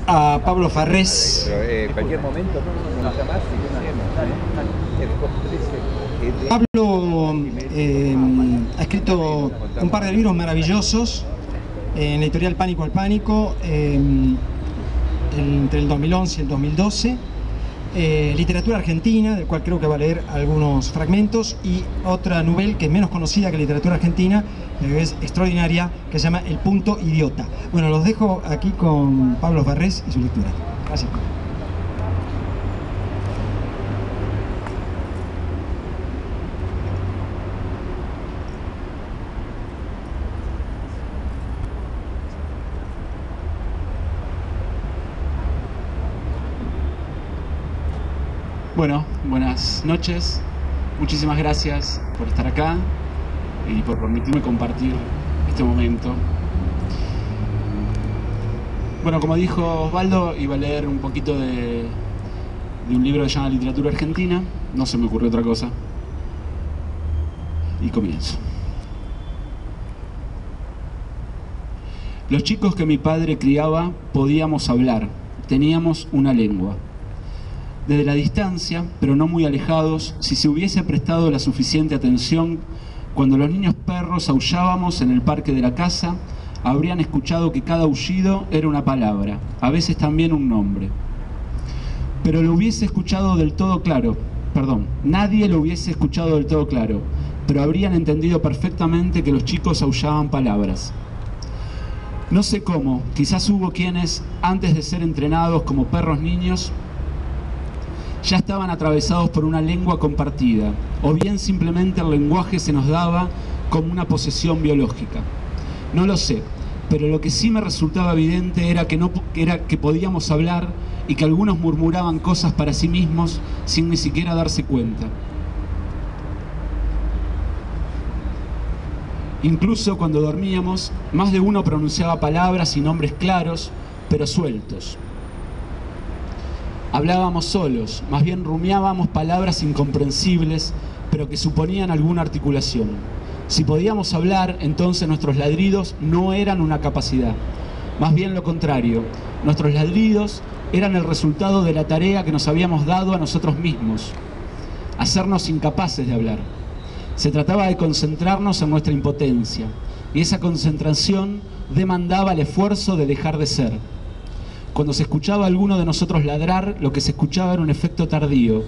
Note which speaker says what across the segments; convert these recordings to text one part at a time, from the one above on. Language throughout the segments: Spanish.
Speaker 1: a Pablo Farrés.
Speaker 2: En cualquier momento, no más.
Speaker 1: Pablo ha escrito un par de libros maravillosos en la editorial Pánico al Pánico, entre el 2011 y el 2012. Literatura argentina, del cual creo que va a leer algunos fragmentos, y otra novela que es menos conocida que literatura argentina, pero es extraordinaria, que se llama El Punto Idiota. Bueno, los dejo aquí con Pablo Farrés y su lectura. Gracias.
Speaker 3: Bueno, buenas noches, muchísimas gracias por estar acá y por permitirme compartir este momento. Bueno, como dijo Osvaldo, iba a leer un poquito de un libro que se llama Literatura Argentina, no se me ocurrió otra cosa, y comienzo. Los chicos que mi padre criaba podíamos hablar, teníamos una lengua. Desde la distancia, pero no muy alejados, si se hubiese prestado la suficiente atención, cuando los niños perros aullábamos en el parque de la casa, habrían escuchado que cada aullido era una palabra, a veces también un nombre. Pero lo hubiese escuchado del todo claro, nadie lo hubiese escuchado del todo claro, pero habrían entendido perfectamente que los chicos aullaban palabras. No sé cómo, quizás hubo quienes, antes de ser entrenados como perros niños, ya estaban atravesados por una lengua compartida, o bien simplemente el lenguaje se nos daba como una posesión biológica. No lo sé, pero lo que sí me resultaba evidente era que podíamos hablar y que algunos murmuraban cosas para sí mismos sin ni siquiera darse cuenta. Incluso cuando dormíamos, más de uno pronunciaba palabras y nombres claros, pero sueltos. Hablábamos solos, más bien rumiábamos palabras incomprensibles, pero que suponían alguna articulación. Si podíamos hablar, entonces nuestros ladridos no eran una capacidad. Más bien lo contrario, nuestros ladridos eran el resultado de la tarea que nos habíamos dado a nosotros mismos, hacernos incapaces de hablar. Se trataba de concentrarnos en nuestra impotencia, y esa concentración demandaba el esfuerzo de dejar de ser. Cuando se escuchaba a alguno de nosotros ladrar, lo que se escuchaba era un efecto tardío.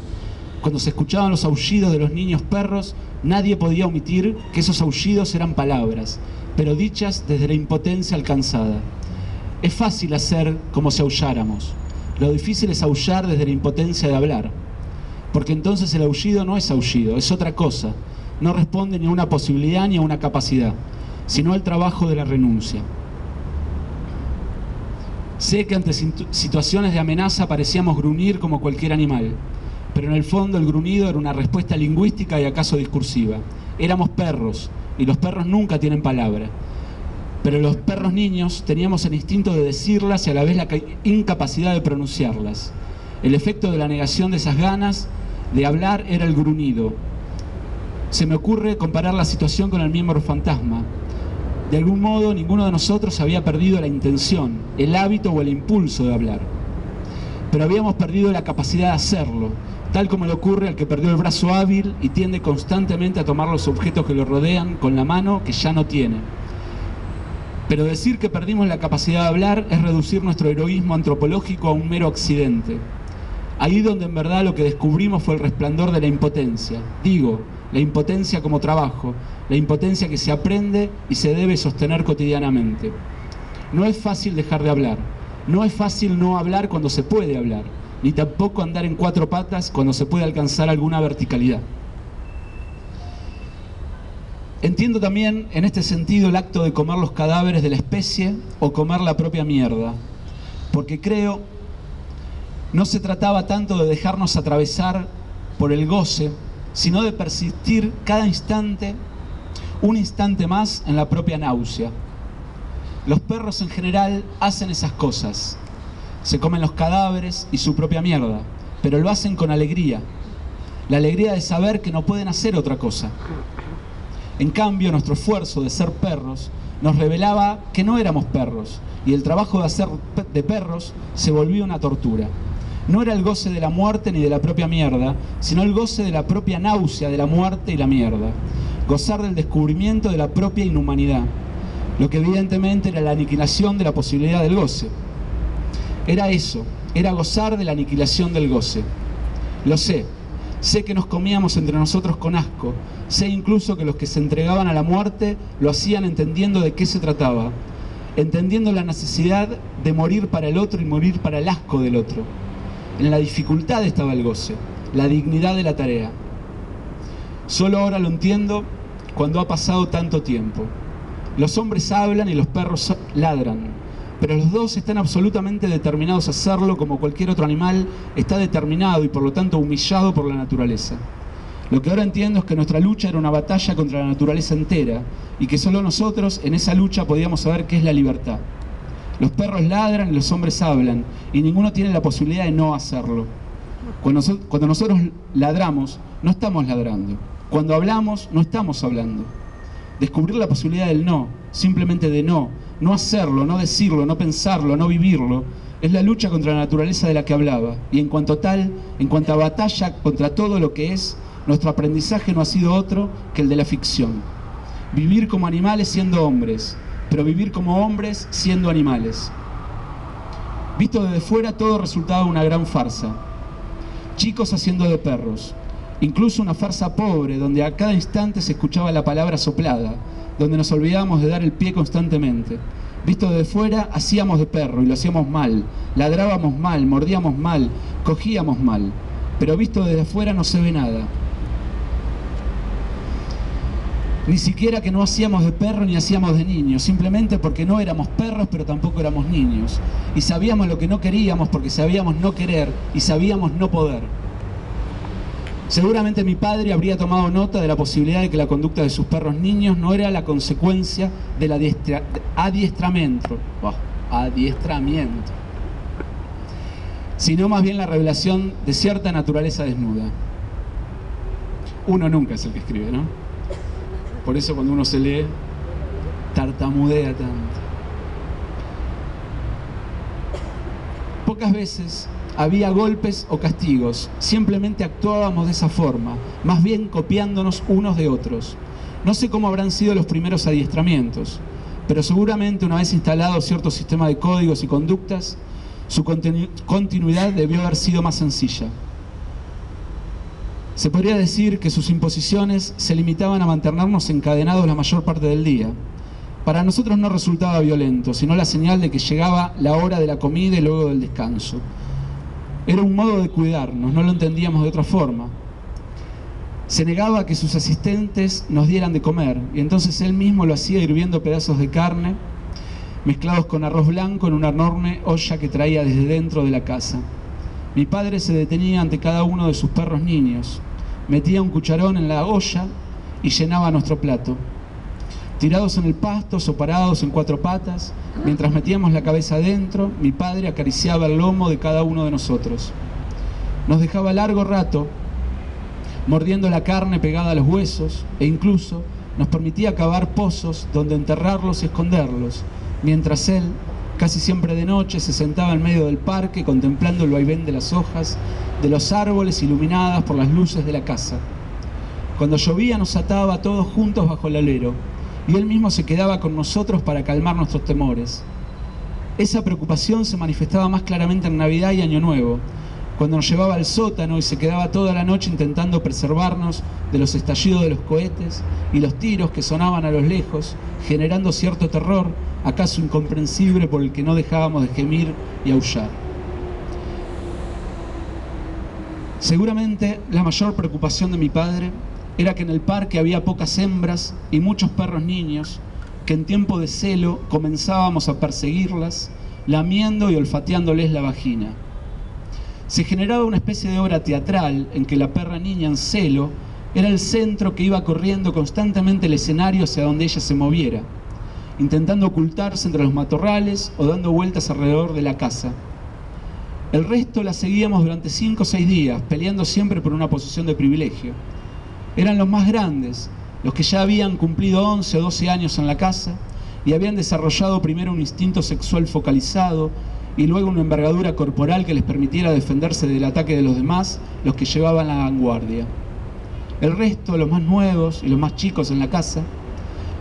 Speaker 3: Cuando se escuchaban los aullidos de los niños perros, nadie podía omitir que esos aullidos eran palabras, pero dichas desde la impotencia alcanzada. Es fácil hacer como si aulláramos. Lo difícil es aullar desde la impotencia de hablar, porque entonces el aullido no es aullido, es otra cosa. No responde ni a una posibilidad ni a una capacidad, sino al trabajo de la renuncia. Sé que ante situaciones de amenaza parecíamos gruñir como cualquier animal, pero en el fondo el gruñido era una respuesta lingüística y acaso discursiva. Éramos perros, y los perros nunca tienen palabra. Pero los perros niños teníamos el instinto de decirlas y a la vez la incapacidad de pronunciarlas. El efecto de la negación de esas ganas de hablar era el gruñido. Se me ocurre comparar la situación con el miembro fantasma. De algún modo, ninguno de nosotros había perdido la intención, el hábito o el impulso de hablar. Pero habíamos perdido la capacidad de hacerlo, tal como le ocurre al que perdió el brazo hábil y tiende constantemente a tomar los objetos que lo rodean con la mano que ya no tiene. Pero decir que perdimos la capacidad de hablar es reducir nuestro heroísmo antropológico a un mero accidente. Ahí donde en verdad lo que descubrimos fue el resplandor de la impotencia. Digo, la impotencia como trabajo, la impotencia que se aprende y se debe sostener cotidianamente. No es fácil dejar de hablar, no es fácil no hablar cuando se puede hablar, ni tampoco andar en cuatro patas cuando se puede alcanzar alguna verticalidad. Entiendo también en este sentido el acto de comer los cadáveres de la especie o comer la propia mierda, porque creo no se trataba tanto de dejarnos atravesar por el goce, sino de persistir cada instante, un instante más en la propia náusea. Los perros en general hacen esas cosas, se comen los cadáveres y su propia mierda, pero lo hacen con alegría, la alegría de saber que no pueden hacer otra cosa. En cambio, nuestro esfuerzo de ser perros nos revelaba que no éramos perros, y el trabajo de hacer de perros se volvía una tortura. No era el goce de la muerte ni de la propia mierda, sino el goce de la propia náusea de la muerte y la mierda. Gozar del descubrimiento de la propia inhumanidad, lo que evidentemente era la aniquilación de la posibilidad del goce. Era eso, era gozar de la aniquilación del goce. Lo sé que nos comíamos entre nosotros con asco, sé incluso que los que se entregaban a la muerte lo hacían entendiendo de qué se trataba, entendiendo la necesidad de morir para el otro y morir para el asco del otro. En la dificultad estaba el goce, la dignidad de la tarea. Solo ahora lo entiendo cuando ha pasado tanto tiempo. Los hombres hablan y los perros ladran, pero los dos están absolutamente determinados a hacerlo como cualquier otro animal está determinado y por lo tanto humillado por la naturaleza. Lo que ahora entiendo es que nuestra lucha era una batalla contra la naturaleza entera y que solo nosotros en esa lucha podíamos saber qué es la libertad. Los perros ladran y los hombres hablan y ninguno tiene la posibilidad de no hacerlo. Cuando nosotros ladramos, no estamos ladrando. Cuando hablamos, no estamos hablando. Descubrir la posibilidad del no, simplemente de no hacerlo, no decirlo, no pensarlo, no vivirlo, es la lucha contra la naturaleza de la que hablaba. Y en cuanto tal, en cuanto a batalla contra todo lo que es, nuestro aprendizaje no ha sido otro que el de la ficción. Vivir como animales siendo hombres, pero vivir como hombres siendo animales. Visto desde fuera, todo resultaba una gran farsa. Chicos haciendo de perros. Incluso una farsa pobre, donde a cada instante se escuchaba la palabra soplada, donde nos olvidábamos de dar el pie constantemente. Visto desde fuera, hacíamos de perro y lo hacíamos mal, ladrábamos mal, mordíamos mal, cogíamos mal. Pero visto desde afuera no se ve nada. Ni siquiera que no hacíamos de perro ni hacíamos de niños, simplemente porque no éramos perros pero tampoco éramos niños. Y sabíamos lo que no queríamos porque sabíamos no querer y sabíamos no poder. Seguramente mi padre habría tomado nota de la posibilidad de que la conducta de sus perros niños no era la consecuencia del adiestramiento, sino más bien la revelación de cierta naturaleza desnuda. Uno nunca es el que escribe, ¿no? Por eso cuando uno se lee, tartamudea tanto. Pocas veces había golpes o castigos, simplemente actuábamos de esa forma, más bien copiándonos unos de otros. No sé cómo habrán sido los primeros adiestramientos, pero seguramente una vez instalado cierto sistema de códigos y conductas, su continuidad debió haber sido más sencilla. Se podría decir que sus imposiciones se limitaban a mantenernos encadenados la mayor parte del día. Para nosotros no resultaba violento, sino la señal de que llegaba la hora de la comida y luego del descanso. Era un modo de cuidarnos, no lo entendíamos de otra forma. Se negaba a que sus asistentes nos dieran de comer, y entonces él mismo lo hacía hirviendo pedazos de carne, mezclados con arroz blanco en una enorme olla que traía desde dentro de la casa. Mi padre se detenía ante cada uno de sus perros niños, metía un cucharón en la olla y llenaba nuestro plato. Tirados en el pasto o parados en cuatro patas, mientras metíamos la cabeza adentro, mi padre acariciaba el lomo de cada uno de nosotros. Nos dejaba largo rato mordiendo la carne pegada a los huesos e incluso nos permitía cavar pozos donde enterrarlos y esconderlos, mientras él, casi siempre de noche, se sentaba en medio del parque contemplando el vaivén de las hojas de los árboles iluminadas por las luces de la casa. Cuando llovía nos ataba a todos juntos bajo el alero y él mismo se quedaba con nosotros para calmar nuestros temores. Esa preocupación se manifestaba más claramente en Navidad y Año Nuevo, cuando nos llevaba al sótano y se quedaba toda la noche intentando preservarnos de los estallidos de los cohetes y los tiros que sonaban a lo lejos, generando cierto terror, acaso incomprensible, por el que no dejábamos de gemir y aullar. Seguramente la mayor preocupación de mi padre era que en el parque había pocas hembras y muchos perros niños, que en tiempo de celo comenzábamos a perseguirlas, lamiendo y olfateándoles la vagina. Se generaba una especie de obra teatral en que la perra niña en celo era el centro que iba corriendo constantemente el escenario hacia donde ella se moviera, intentando ocultarse entre los matorrales o dando vueltas alrededor de la casa. El resto la seguíamos durante 5 o 6 días, peleando siempre por una posición de privilegio. Eran los más grandes, los que ya habían cumplido 11 o 12 años en la casa, y habían desarrollado primero un instinto sexual focalizado y luego una envergadura corporal que les permitiera defenderse del ataque de los demás, los que llevaban la vanguardia. El resto, los más nuevos y los más chicos en la casa,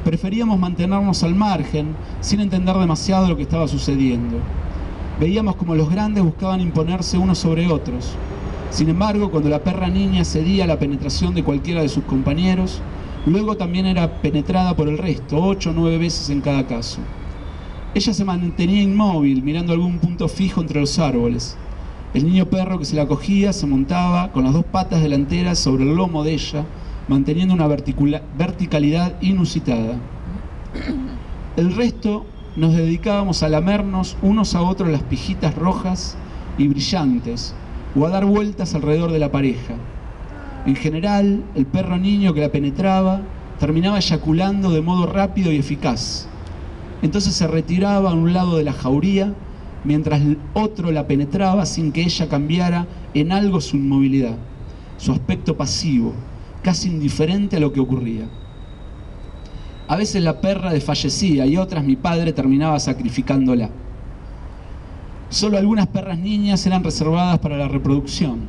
Speaker 3: preferíamos mantenernos al margen sin entender demasiado lo que estaba sucediendo. Veíamos como los grandes buscaban imponerse unos sobre otros. Sin embargo, cuando la perra niña cedía a la penetración de cualquiera de sus compañeros, luego también era penetrada por el resto, 8 o 9 veces en cada caso. Ella se mantenía inmóvil, mirando algún punto fijo entre los árboles. El niño perro que se la cogía se montaba con las 2 patas delanteras sobre el lomo de ella, manteniendo una verticalidad inusitada. El resto nos dedicábamos a lamernos unos a otros las pijitas rojas y brillantes, o a dar vueltas alrededor de la pareja. En general, el perro niño que la penetraba terminaba eyaculando de modo rápido y eficaz. Entonces se retiraba a un lado de la jauría, mientras el otro la penetraba sin que ella cambiara en algo su inmovilidad, su aspecto pasivo, casi indiferente a lo que ocurría. A veces la perra desfallecía y otras mi padre terminaba sacrificándola. Solo algunas perras niñas eran reservadas para la reproducción.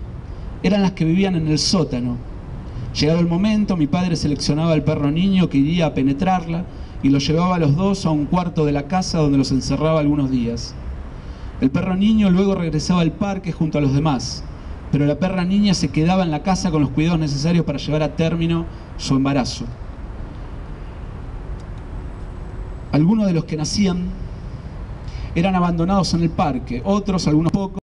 Speaker 3: Eran las que vivían en el sótano. Llegado el momento, mi padre seleccionaba al perro niño que iría a penetrarla y lo llevaba a los 2 a un cuarto de la casa donde los encerraba algunos días. El perro niño luego regresaba al parque junto a los demás, pero la perra niña se quedaba en la casa con los cuidados necesarios para llevar a término su embarazo. Algunos de los que nacían eran abandonados en el parque, otros, algunos pocos,